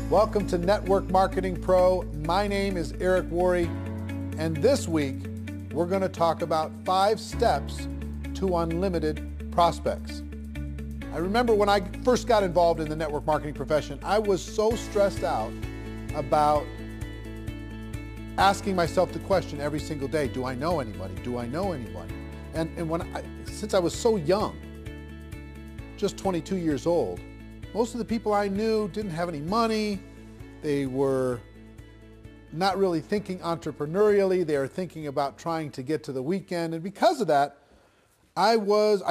Welcome to Network Marketing Pro. My name is Eric Worre, and this week we're going to talk about 5 steps to unlimited prospects. I remember when I first got involved in the network marketing profession, I was so stressed out about asking myself the question every single day, do I know anybody? Do I know anybody? And since I was so young, just 22 years old, most of the people I knew didn't have any money. They were not really thinking entrepreneurially. They were thinking about trying to get to the weekend. And because of that, I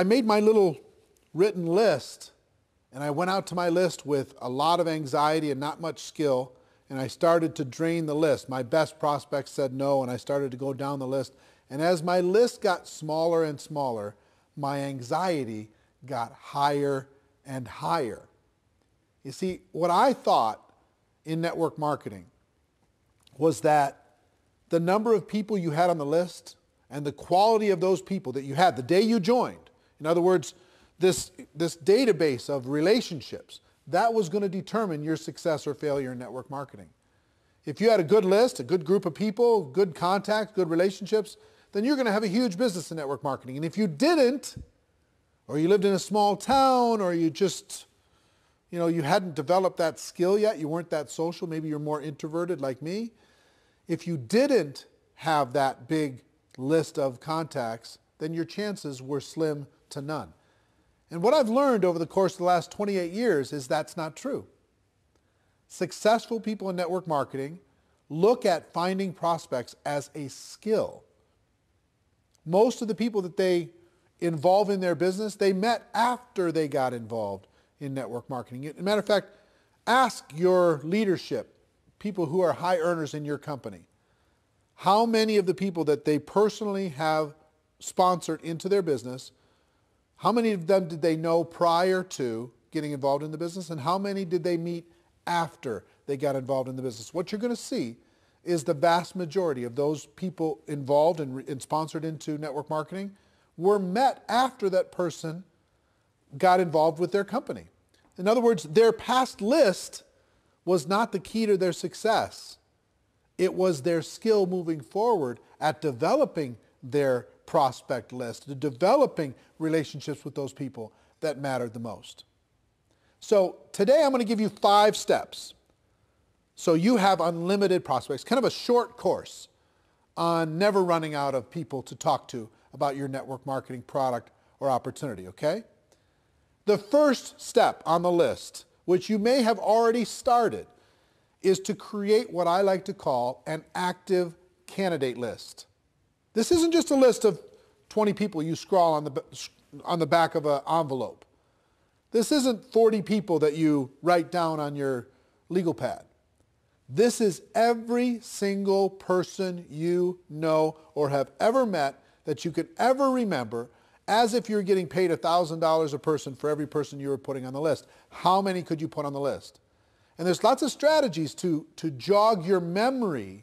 made my little written list, and I went out to my list with a lot of anxiety and not much skill, and I started to drain the list. My best prospects said no, and I started to go down the list. And as my list got smaller and smaller, my anxiety got higher and higher. You see, what I thought in network marketing was that the number of people you had on the list and the quality of those people that you had the day you joined, in other words, this database of relationships, that was going to determine your success or failure in network marketing. If you had a good list, a good group of people, good contacts, good relationships, then you're going to have a huge business in network marketing. And if you didn't, or you lived in a small town, or you just, you hadn't developed that skill yet, you weren't that social, maybe you're more introverted like me. If you didn't have that big list of contacts, then your chances were slim to none. And what I've learned over the course of the last 28 years is that's not true. Successful people in network marketing look at finding prospects as a skill. Most of the people that they involve in their business, they met after they got involved in network marketing. As a matter of fact, ask your leadership, people who are high earners in your company, how many of the people that they personally have sponsored into their business, how many of them did they know prior to getting involved in the business, and how many did they meet after they got involved in the business? What you're going to see is the vast majority of those people involved and sponsored into network marketing were met after that person got involved with their company. In other words, their past list was not the key to their success. It was their skill moving forward at developing their prospect list, developing relationships with those people that mattered the most. So today I'm going to give you 5 steps so you have unlimited prospects, kind of a short course on never running out of people to talk to about your network marketing product or opportunity, okay? The first step on the list, which you may have already started, is to create what I like to call an active candidate list. This isn't just a list of 20 people you scrawl on the back of an envelope. This isn't 40 people that you write down on your legal pad. This is every single person you know or have ever met that you could ever remember, as if you're getting paid $1,000 a person for every person you were putting on the list. How many could you put on the list? And there's lots of strategies to jog your memory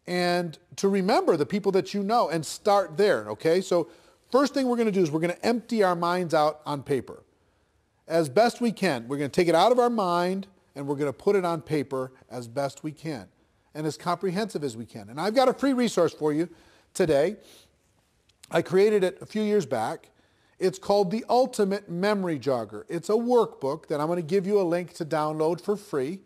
and to remember the people that you know and start there, okay? So first thing we're going to do is we're going to empty our minds out on paper. As best we can. We're going to take it out of our mind and we're going to put it on paper as best we can and as comprehensive as we can. And I've got a free resource for you today. I created it a few years back. It's called the Ultimate Memory Jogger. It's a workbook that I'm going to give you a link to download for free.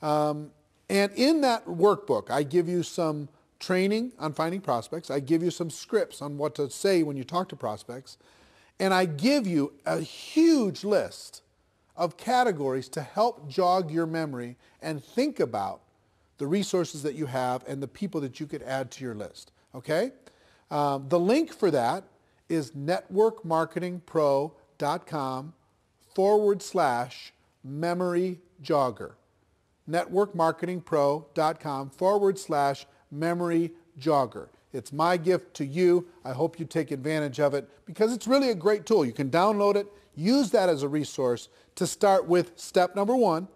And in that workbook, I give you some training on finding prospects. I give you some scripts on what to say when you talk to prospects. And I give you a huge list of categories to help jog your memory and think about the resources that you have and the people that you could add to your list. Okay? The link for that is networkmarketingpro.com/memory jogger. networkmarketingpro.com/memory jogger. It's my gift to you. I hope you take advantage of it because it's really a great tool. You can download it, use that as a resource to start with step number 1,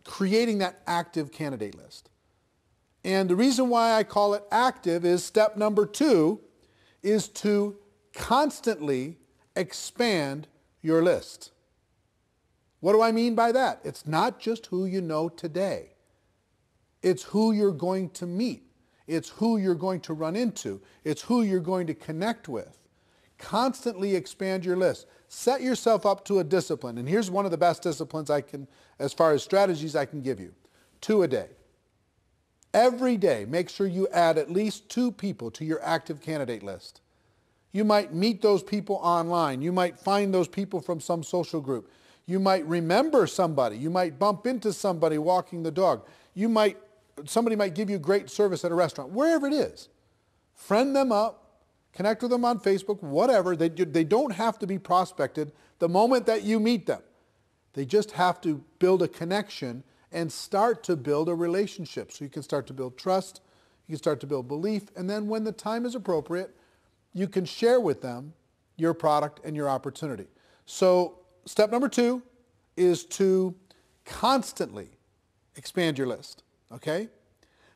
creating that active candidate list. And the reason why I call it active is step number 2 is to constantly expand your list. What do I mean by that? It's not just who you know today. It's who you're going to meet. It's who you're going to run into. It's who you're going to connect with. Constantly expand your list. Set yourself up to a discipline. And here's one of the best disciplines I can, as far as strategies I can give you. 2 a day. Every day, make sure you add at least 2 people to your active candidate list. You might meet those people online. You might find those people from some social group. You might remember somebody. You might bump into somebody walking the dog. Somebody might give you great service at a restaurant, wherever it is. Friend them up, connect with them on Facebook, whatever. They don't have to be prospected the moment that you meet them. They just have to build a connection and start to build a relationship. So you can start to build trust, you can start to build belief, and then when the time is appropriate, you can share with them your product and your opportunity. So step number 2 is to constantly expand your list, okay?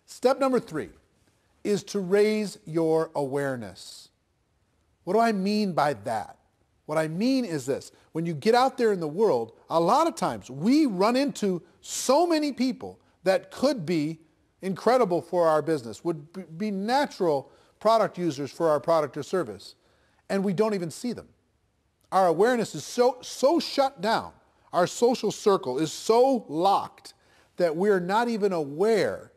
Step number 3 is to raise your awareness. What do I mean by that? What I mean is this. When you get out there in the world, a lot of times we run into so many people that could be incredible for our business, would be natural product users for our product or service, and we don't even see them. Our awareness is so shut down. Our social circle is so locked that we're not even aware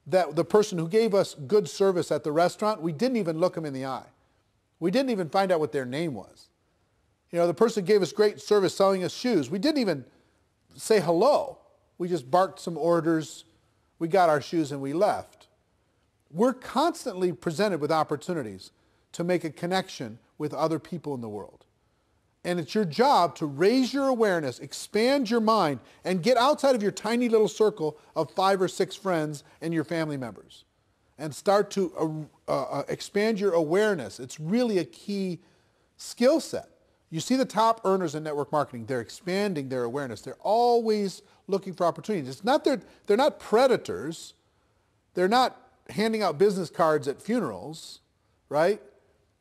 that the person who gave us good service at the restaurant, we didn't even look them in the eye. We didn't even find out what their name was. You know, the person gave us great service selling us shoes. We didn't even say hello. We just barked some orders. We got our shoes and we left. We're constantly presented with opportunities to make a connection with other people in the world. And it's your job to raise your awareness, expand your mind, and get outside of your tiny little circle of 5 or 6 friends and your family members. And start to expand your awareness. It's really a key skill set. You see the top earners in network marketing, they're expanding their awareness. They're always looking for opportunities. It's not they're not predators. They're not handing out business cards at funerals, right?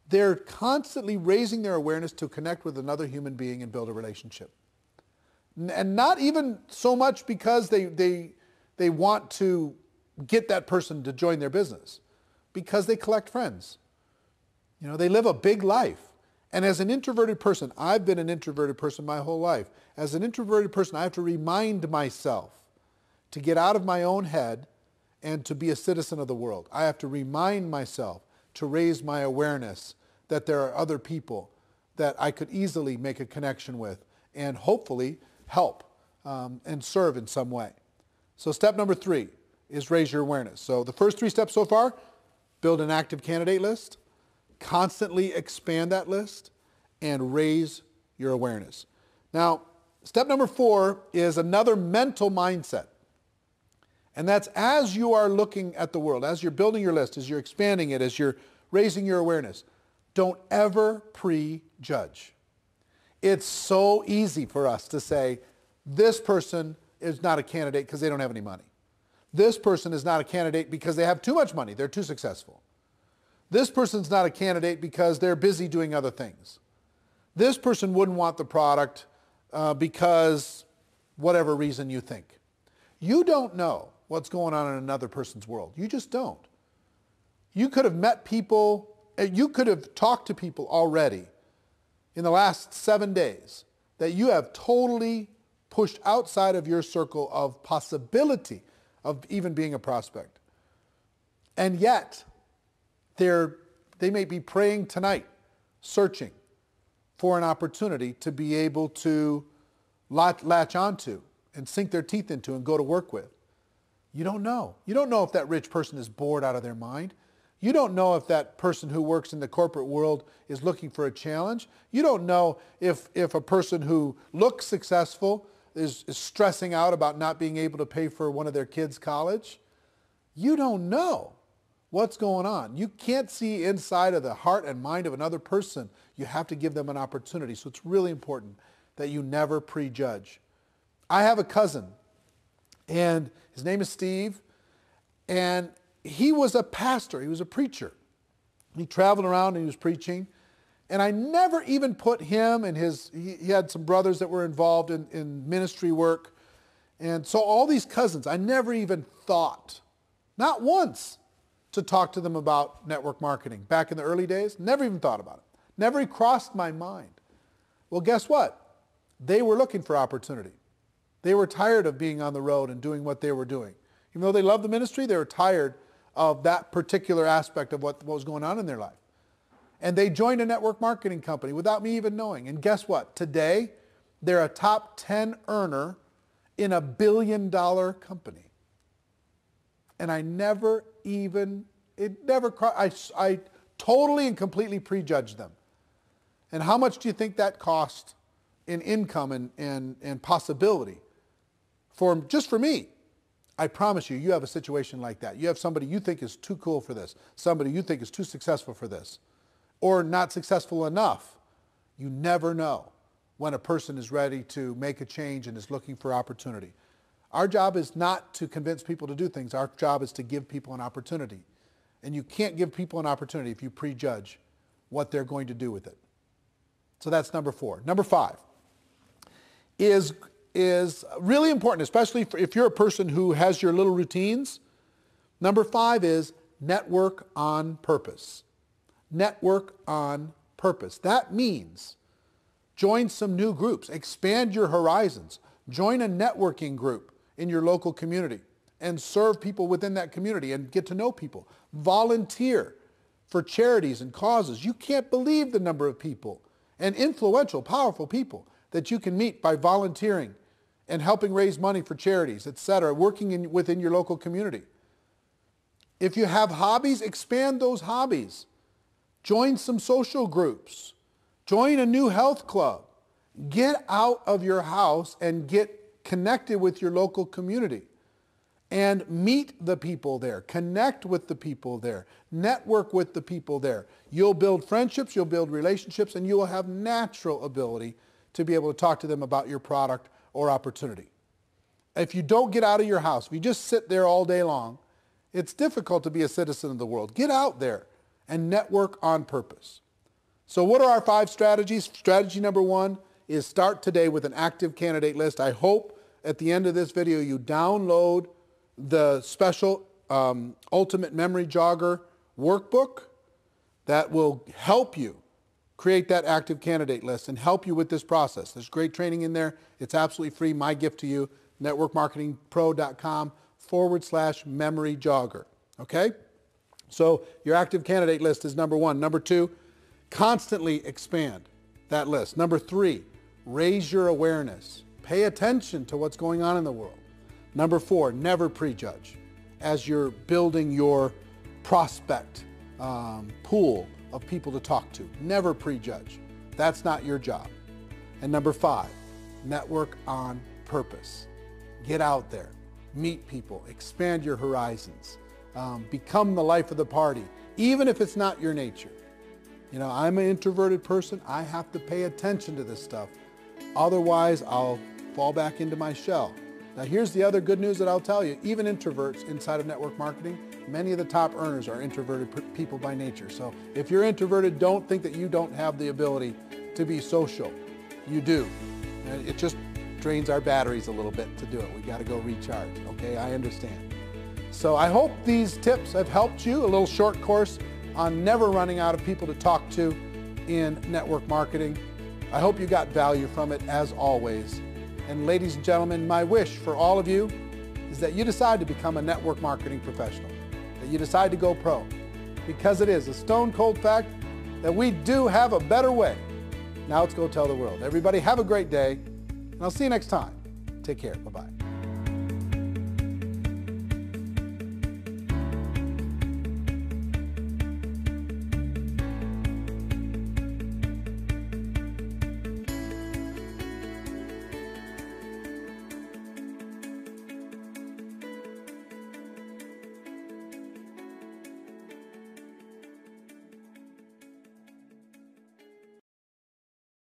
They're constantly raising their awareness to connect with another human being and build a relationship. And not even so much because they want to get that person to join their business, because they collect friends. You know, they live a big life. And as an introverted person, I've been an introverted person my whole life. As an introverted person, I have to remind myself to get out of my own head and to be a citizen of the world. I have to remind myself to raise my awareness that there are other people that I could easily make a connection with and hopefully help and serve in some way. So step number 3 is raise your awareness. So the first 3 steps so far: build an active candidate list, constantly expand that list, and raise your awareness. Now, step number 4 is another mental mindset. And that's as you are looking at the world, as you're building your list, as you're expanding it, as you're raising your awareness, don't ever prejudge. It's so easy for us to say, this person is not a candidate because they don't have any money. This person is not a candidate because they have too much money, they're too successful. This person's not a candidate because they're busy doing other things. This person wouldn't want the product because whatever reason you think. You don't know what's going on in another person's world. You just don't. You could have met people, you could have talked to people already in the last 7 days that you have totally pushed outside of your circle of possibility of even being a prospect. And yet, they may be praying tonight, searching for an opportunity to be able to latch onto and sink their teeth into and go to work with. You don't know. You don't know if that rich person is bored out of their mind. You don't know if that person who works in the corporate world is looking for a challenge. You don't know if a person who looks successful is stressing out about not being able to pay for one of their kids' college. You don't know what's going on. You can't see inside of the heart and mind of another person. You have to give them an opportunity. So it's really important that you never prejudge. I have a cousin, and his name is Steve, and he was a pastor. He was a preacher. He traveled around and he was preaching, And I never even put him and he had some brothers that were involved in ministry work. And so all these cousins, I never even thought, not once, to talk to them about network marketing. Back in the early days, never even thought about it. Never crossed my mind. Well, guess what? They were looking for opportunity. They were tired of being on the road and doing what they were doing. Even though they loved the ministry, they were tired of that particular aspect of what was going on in their life. And they joined a network marketing company without me even knowing. And guess what? Today, they're a top 10 earner in a $1 billion company. And I never even, I totally and completely prejudged them. And how much do you think that cost in income and possibility just for me? I promise you, you have a situation like that. You have somebody you think is too cool for this, somebody you think is too successful for this, or not successful enough. You never know when a person is ready to make a change and is looking for opportunity. Our job is not to convince people to do things. Our job is to give people an opportunity. And you can't give people an opportunity if you prejudge what they're going to do with it. So that's number 4. Number 5 is really important, especially if you're a person who has your little routines. Number 5 is network on purpose. Network on purpose. That means join some new groups, expand your horizons, join a networking group in your local community and serve people within that community and get to know people. Volunteer for charities and causes. You can't believe the number of people and influential, powerful people that you can meet by volunteering and helping raise money for charities, etc., working within your local community. If you have hobbies, expand those hobbies. Join some social groups. Join a new health club. Get out of your house and get connected with your local community and meet the people there. Connect with the people there. Network with the people there. You'll build friendships, you'll build relationships, and you will have natural ability to be able to talk to them about your product or opportunity. If you don't get out of your house, if you just sit there all day long, it's difficult to be a citizen of the world. Get out there and network on purpose. So what are our 5 strategies? Strategy number 1 is start today with an active candidate list. I hope at the end of this video you download the special Ultimate Memory Jogger workbook that will help you create that active candidate list and help you with this process. There's great training in there. It's absolutely free. My gift to you, networkmarketingpro.com/memory jogger. Okay? So your active candidate list is number 1. Number 2, constantly expand that list. Number 3, raise your awareness. Pay attention to what's going on in the world. Number 4, never prejudge as you're building your prospect pool of people to talk to. Never prejudge. That's not your job. And number 5, network on purpose. Get out there, meet people, expand your horizons, become the life of the party, even if it's not your nature. You know, I'm an introverted person. I have to pay attention to this stuff. Otherwise, I'll fall back into my shell. Now, here's the other good news that I'll tell you. Even introverts inside of network marketing, many of the top earners are introverted people by nature. So if you're introverted, don't think that you don't have the ability to be social. You do. And it just drains our batteries a little bit to do it. We got to go recharge, okay? I understand. So I hope these tips have helped you. A little short course on never running out of people to talk to in network marketing. I hope you got value from it, as always. And ladies and gentlemen, my wish for all of you is that you decide to become a network marketing professional, that you decide to go pro, because it is a stone cold fact that we do have a better way. Now let's go tell the world. Everybody have a great day, and I'll see you next time. Take care. Bye-bye.